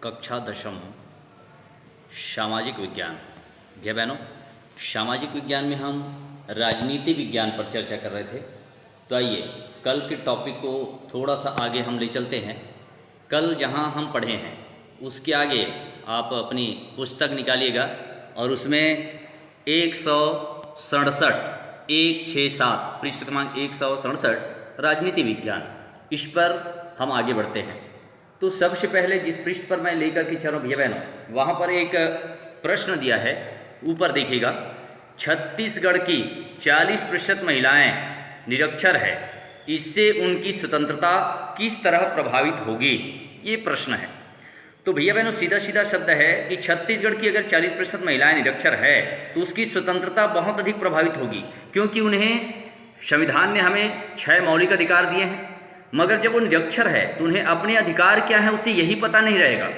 कक्षा दशम सामाजिक विज्ञान। भैया बहनों, सामाजिक विज्ञान में हम राजनीति विज्ञान पर चर्चा कर रहे थे। तो आइए कल के टॉपिक को थोड़ा सा आगे हम ले चलते हैं। कल जहां हम पढ़े हैं उसके आगे आप अपनी पुस्तक निकालिएगा और उसमें 167 पृष्ठ क्रमांक 167 राजनीति विज्ञान, इस पर हम आगे बढ़ते हैं। तो सबसे पहले जिस पृष्ठ पर मैं लेकर के चल रहा हूँ भैया बहनों, वहाँ पर एक प्रश्न दिया है, ऊपर देखिएगा। छत्तीसगढ़ की 40% महिलाएं निरक्षर है, इससे उनकी स्वतंत्रता किस तरह प्रभावित होगी, ये प्रश्न है। तो भैया बहनों सीधा सीधा शब्द है कि छत्तीसगढ़ की अगर 40% महिलाएं निरक्षर है तो उसकी स्वतंत्रता बहुत अधिक प्रभावित होगी, क्योंकि उन्हें संविधान ने हमें 6 मौलिक अधिकार दिए हैं, मगर जब वो निरक्षर है तो उन्हें अपने अधिकार क्या है उसे यही पता नहीं रहेगा,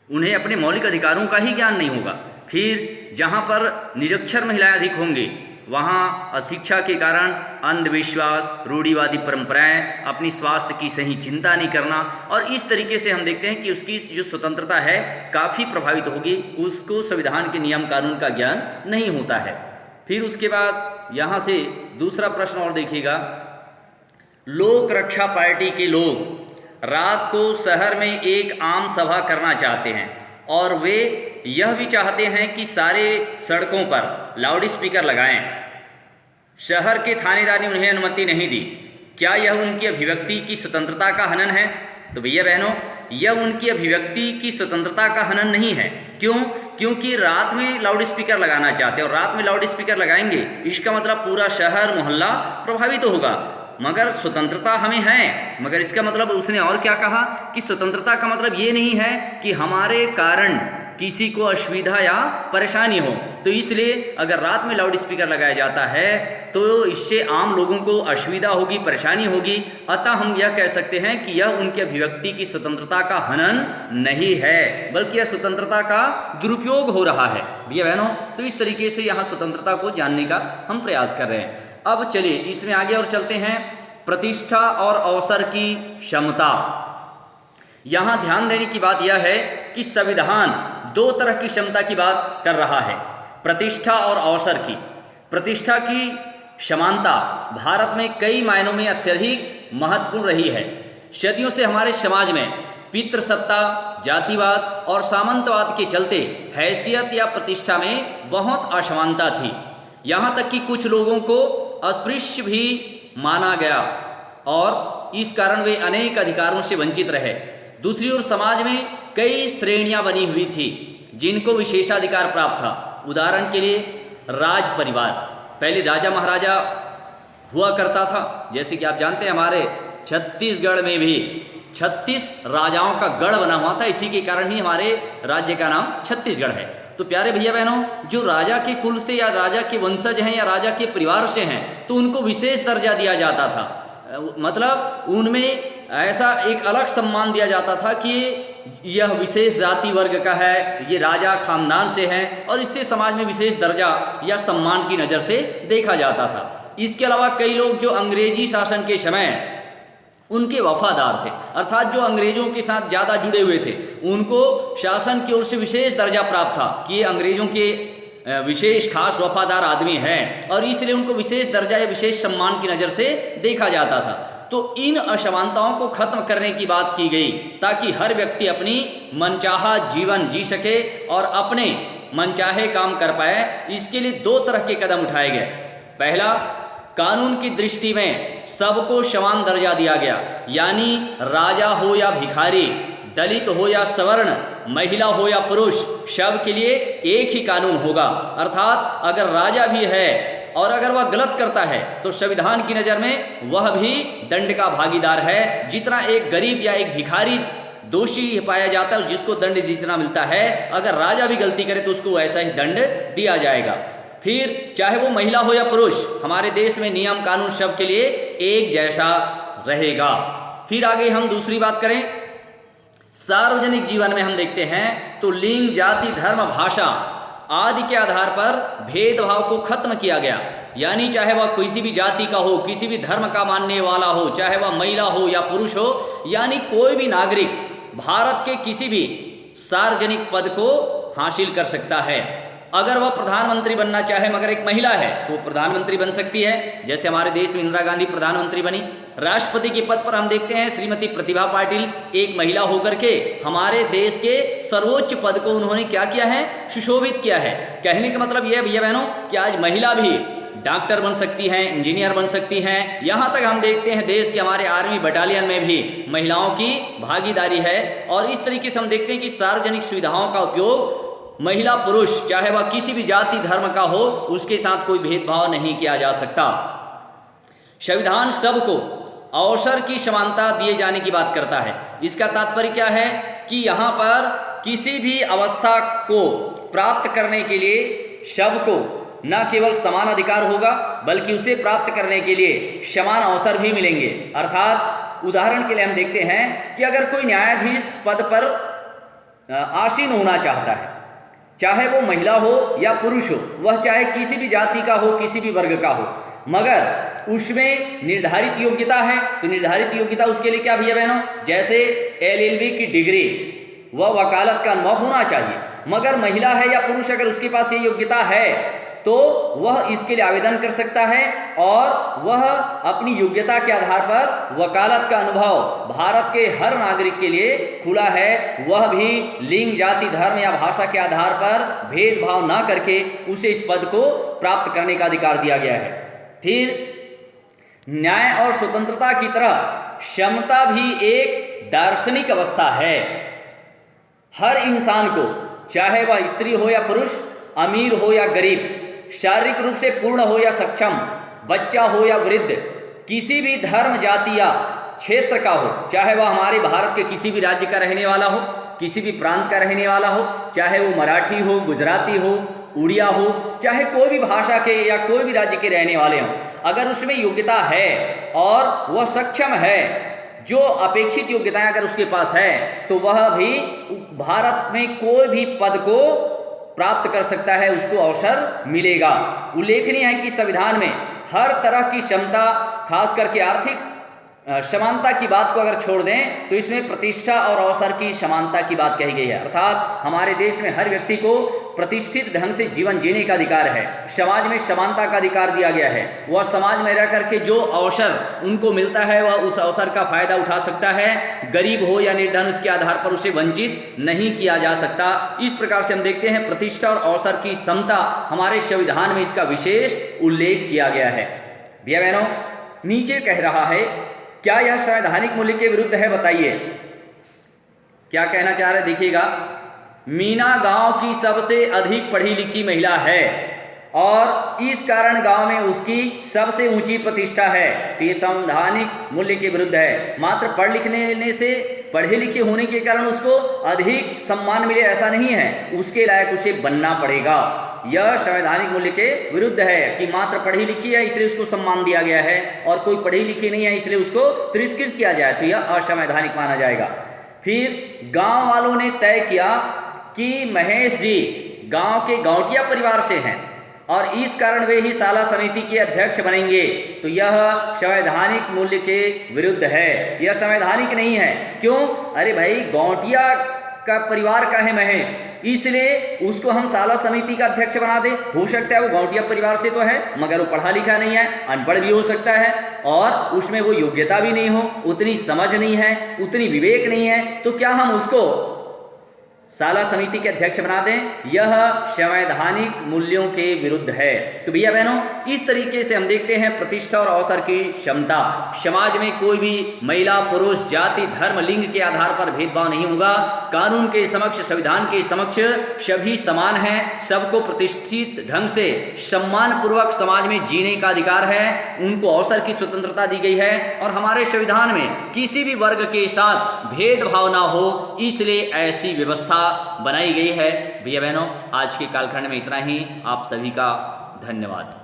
उन्हें अपने मौलिक अधिकारों का ही ज्ञान नहीं होगा। फिर जहाँ पर निरक्षर महिलाएं अधिक होंगी वहाँ अशिक्षा के कारण अंधविश्वास, रूढ़िवादी परंपराएं, अपनी स्वास्थ्य की सही चिंता नहीं करना, और इस तरीके से हम देखते हैं कि उसकी जो स्वतंत्रता है काफ़ी प्रभावित होगी। उसको संविधान के नियम कानून का ज्ञान नहीं होता है। फिर उसके बाद यहाँ से दूसरा प्रश्न और देखिएगा। लोक रक्षा पार्टी के लोग रात को शहर में एक आम सभा करना चाहते हैं और वे यह भी चाहते हैं कि सारे सड़कों पर लाउड स्पीकर लगाएं। शहर के थानेदार ने उन्हें अनुमति नहीं दी। क्या यह उनकी अभिव्यक्ति की स्वतंत्रता का हनन है? तो भैया बहनों, यह उनकी अभिव्यक्ति की स्वतंत्रता का हनन नहीं है। क्यों? क्योंकि रात में लाउड स्पीकर लगाना चाहते हैं और रात में लाउड स्पीकर लगाएंगे, इसका मतलब पूरा शहर मोहल्ला प्रभावित होगा। मगर स्वतंत्रता हमें है, मगर इसका मतलब उसने और क्या कहा कि स्वतंत्रता का मतलब ये नहीं है कि हमारे कारण किसी को असुविधा या परेशानी हो। तो इसलिए अगर रात में लाउड स्पीकर लगाया जाता है तो इससे आम लोगों को असुविधा होगी, परेशानी होगी। अतः हम यह कह सकते हैं कि यह उनकी अभिव्यक्ति की स्वतंत्रता का हनन नहीं है, बल्कि यह स्वतंत्रता का दुरुपयोग हो रहा है। भैया बहनों, तो इस तरीके से यहाँ स्वतंत्रता को जानने का हम प्रयास कर रहे हैं। अब चलिए इसमें आगे और चलते हैं। प्रतिष्ठा और अवसर की क्षमता। यहाँ ध्यान देने की बात यह है कि संविधान 2 तरह की क्षमता की बात कर रहा है, प्रतिष्ठा और अवसर की। प्रतिष्ठा की समानता भारत में कई मायनों में अत्यधिक महत्वपूर्ण रही है। सदियों से हमारे समाज में पितृसत्ता, जातिवाद और सामंतवाद के चलते हैसियत या प्रतिष्ठा में बहुत असमानता थी। यहाँ तक कि कुछ लोगों को अस्पृश्य भी माना गया और इस कारण वे अनेक अधिकारों से वंचित रहे। दूसरी ओर समाज में कई श्रेणियां बनी हुई थी जिनको विशेषाधिकार प्राप्त था। उदाहरण के लिए राज परिवार, पहले राजा महाराजा हुआ करता था। जैसे कि आप जानते हैं हमारे छत्तीसगढ़ में भी 36 राजाओं का गढ़ बना हुआ था, इसी के कारण ही हमारे राज्य का नाम छत्तीसगढ़ है। तो प्यारे भैया बहनों, जो राजा के कुल से या राजा के वंशज हैं या राजा के परिवार से हैं तो उनको विशेष दर्जा दिया जाता था, मतलब उनमें ऐसा एक अलग सम्मान दिया जाता था कि यह विशेष जाति वर्ग का है, ये राजा खानदान से हैं, और इससे समाज में विशेष दर्जा या सम्मान की नज़र से देखा जाता था। इसके अलावा कई लोग जो अंग्रेजी शासन के समय उनके वफादार थे, अर्थात जो अंग्रेजों के साथ ज़्यादा जुड़े हुए थे, उनको शासन की ओर से विशेष दर्जा प्राप्त था कि ये अंग्रेजों के विशेष खास वफादार आदमी हैं, और इसलिए उनको विशेष दर्जा या विशेष सम्मान की नज़र से देखा जाता था। तो इन असमानताओं को खत्म करने की बात की गई ताकि हर व्यक्ति अपनी मनचाहा जीवन जी सके और अपने मनचाहे काम कर पाए। इसके लिए 2 तरह के कदम उठाए गए। पहला, कानून की दृष्टि में सबको समान दर्जा दिया गया, यानी राजा हो या भिखारी, दलित हो या सवर्ण, महिला हो या पुरुष, सब के लिए एक ही कानून होगा। अर्थात अगर राजा भी है और अगर वह गलत करता है तो संविधान की नज़र में वह भी दंड का भागीदार है। जितना एक गरीब या एक भिखारी दोषी पाया जाता है, जिसको दंड जितना मिलता है, अगर राजा भी गलती करे तो उसको ऐसा ही दंड दिया जाएगा। फिर चाहे वो महिला हो या पुरुष, हमारे देश में नियम कानून सब के लिए एक जैसा रहेगा। फिर आगे हम दूसरी बात करें, सार्वजनिक जीवन में हम देखते हैं तो लिंग, जाति, धर्म, भाषा आदि के आधार पर भेदभाव को खत्म किया गया। यानी चाहे वह किसी भी जाति का हो, किसी भी धर्म का मानने वाला हो, चाहे वह महिला हो या पुरुष हो, यानी कोई भी नागरिक भारत के किसी भी सार्वजनिक पद को हासिल कर सकता है। अगर वह प्रधानमंत्री बनना चाहे मगर एक महिला है तो वो प्रधानमंत्री बन सकती है, जैसे हमारे देश में इंदिरा गांधी प्रधानमंत्री बनी। राष्ट्रपति के पद पर हम देखते हैं श्रीमती प्रतिभा पाटिल एक महिला होकर के हमारे देश के सर्वोच्च पद को उन्होंने क्या किया है, सुशोभित किया है। कहने का मतलब यह है भैया बहनों कि आज महिला भी डॉक्टर बन सकती हैं, इंजीनियर बन सकती हैं। यहाँ तक हम देखते हैं देश के हमारे आर्मी बटालियन में भी महिलाओं की भागीदारी है। और इस तरीके से हम देखते हैं कि सार्वजनिक सुविधाओं का उपयोग महिला पुरुष चाहे वह किसी भी जाति धर्म का हो उसके साथ कोई भेदभाव नहीं किया जा सकता। संविधान सबको अवसर की समानता दिए जाने की बात करता है। इसका तात्पर्य क्या है कि यहाँ पर किसी भी अवस्था को प्राप्त करने के लिए सबको न केवल समान अधिकार होगा बल्कि उसे प्राप्त करने के लिए समान अवसर भी मिलेंगे। अर्थात उदाहरण के लिए हम देखते हैं कि अगर कोई न्यायाधीश पद पर आसीन होना चाहता है, चाहे वो महिला हो या पुरुष हो, वह चाहे किसी भी जाति का हो किसी भी वर्ग का हो, मगर उसमें निर्धारित योग्यता है तो निर्धारित योग्यता उसके लिए क्या भैया बहनों, जैसे LLB की डिग्री वह वकालत का अनुभव होना चाहिए। मगर महिला है या पुरुष अगर उसके पास ये योग्यता है तो वह इसके लिए आवेदन कर सकता है और वह अपनी योग्यता के आधार पर वकालत का अनुभव भारत के हर नागरिक के लिए खुला है। वह भी लिंग जाति धर्म या भाषा के आधार पर भेदभाव न करके उसे इस पद को प्राप्त करने का अधिकार दिया गया है। फिर न्याय और स्वतंत्रता की तरह क्षमता भी एक दार्शनिक अवस्था है। हर इंसान को चाहे वह स्त्री हो या पुरुष, अमीर हो या गरीब, शारीरिक रूप से पूर्ण हो या सक्षम, बच्चा हो या वृद्ध, किसी भी धर्म जाति या क्षेत्र का हो, चाहे वह हमारे भारत के किसी भी राज्य का रहने वाला हो, किसी भी प्रांत का रहने वाला हो, चाहे वो मराठी हो, गुजराती हो, उड़िया हो, चाहे कोई भी भाषा के या कोई भी राज्य के रहने वाले हों, अगर उसमें योग्यता है और वह सक्षम है, जो अपेक्षित योग्यताएं अगर उसके पास है तो वह भी भारत में कोई भी पद को प्राप्त कर सकता है, उसको अवसर मिलेगा। उल्लेखनीय है कि संविधान में हर तरह की क्षमता, खास करके आर्थिक समानता की बात को अगर छोड़ दें तो इसमें प्रतिष्ठा और अवसर की समानता की बात कही गई है। अर्थात हमारे देश में हर व्यक्ति को प्रतिष्ठित ढंग से जीवन जीने का अधिकार है, समाज में समानता का अधिकार दिया गया है। वह समाज में रह करके जो अवसर उनको मिलता है वह उस अवसर का फायदा उठा सकता है। गरीब हो या निर्धन इसके आधार पर उसे वंचित नहीं किया जा सकता। इस प्रकार से हम देखते हैं प्रतिष्ठा और अवसर की समता हमारे संविधान में इसका विशेष उल्लेख किया गया है। भैया बहनों, नीचे कह रहा है क्या यह संवैधानिक मूल्य के विरुद्ध है, बताइए क्या कहना चाह रहे। देखिएगा, मीना गांव की सबसे अधिक पढ़ी लिखी महिला है और इस कारण गांव में उसकी सबसे ऊंची प्रतिष्ठा है। तो ये संवैधानिक मूल्य के विरुद्ध है। मात्र पढ़े लिखे होने के कारण उसको अधिक सम्मान मिले ऐसा नहीं है, उसके लायक उसे बनना पड़ेगा। यह संवैधानिक मूल्य के विरुद्ध है कि मात्र पढ़ी लिखी है इसलिए उसको सम्मान दिया गया है और कोई पढ़ी लिखी नहीं है इसलिए उसको तिरस्कृत किया जाए, तो यह असंवैधानिक माना जाएगा। फिर गांव वालों ने तय किया कि महेश जी गांव के गांवटिया परिवार से हैं और इस कारण वे ही साला समिति के अध्यक्ष बनेंगे, तो यह संवैधानिक मूल्य के विरुद्ध है, यह संवैधानिक नहीं है। क्यों? अरे भाई, गांवटिया का परिवार का है महेश, इसलिए उसको हम साला समिति का अध्यक्ष बना दे। हो सकता है वो गांवटिया परिवार से तो है मगर वो पढ़ा लिखा नहीं है, अनपढ़ भी हो सकता है और उसमें वो योग्यता भी नहीं हो, उतनी समझ नहीं है, उतनी विवेक नहीं है, तो क्या हम उसको साला समिति के अध्यक्ष बना दें? यह संवैधानिक मूल्यों के विरुद्ध है। तो भैया बहनों, इस तरीके से हम देखते हैं प्रतिष्ठा और अवसर की क्षमता। समाज में कोई भी महिला पुरुष जाति धर्म लिंग के आधार पर भेदभाव नहीं होगा। कानून के समक्ष संविधान के समक्ष सभी समान हैं। सबको प्रतिष्ठित ढंग से सम्मान पूर्वक समाज में जीने का अधिकार है, उनको अवसर की स्वतंत्रता दी गई है और हमारे संविधान में किसी भी वर्ग के साथ भेदभाव ना हो, इसलिए ऐसी व्यवस्था बनाई गई है। भैया बहनों, आज के कालखंड में इतना ही। आप सभी का धन्यवाद।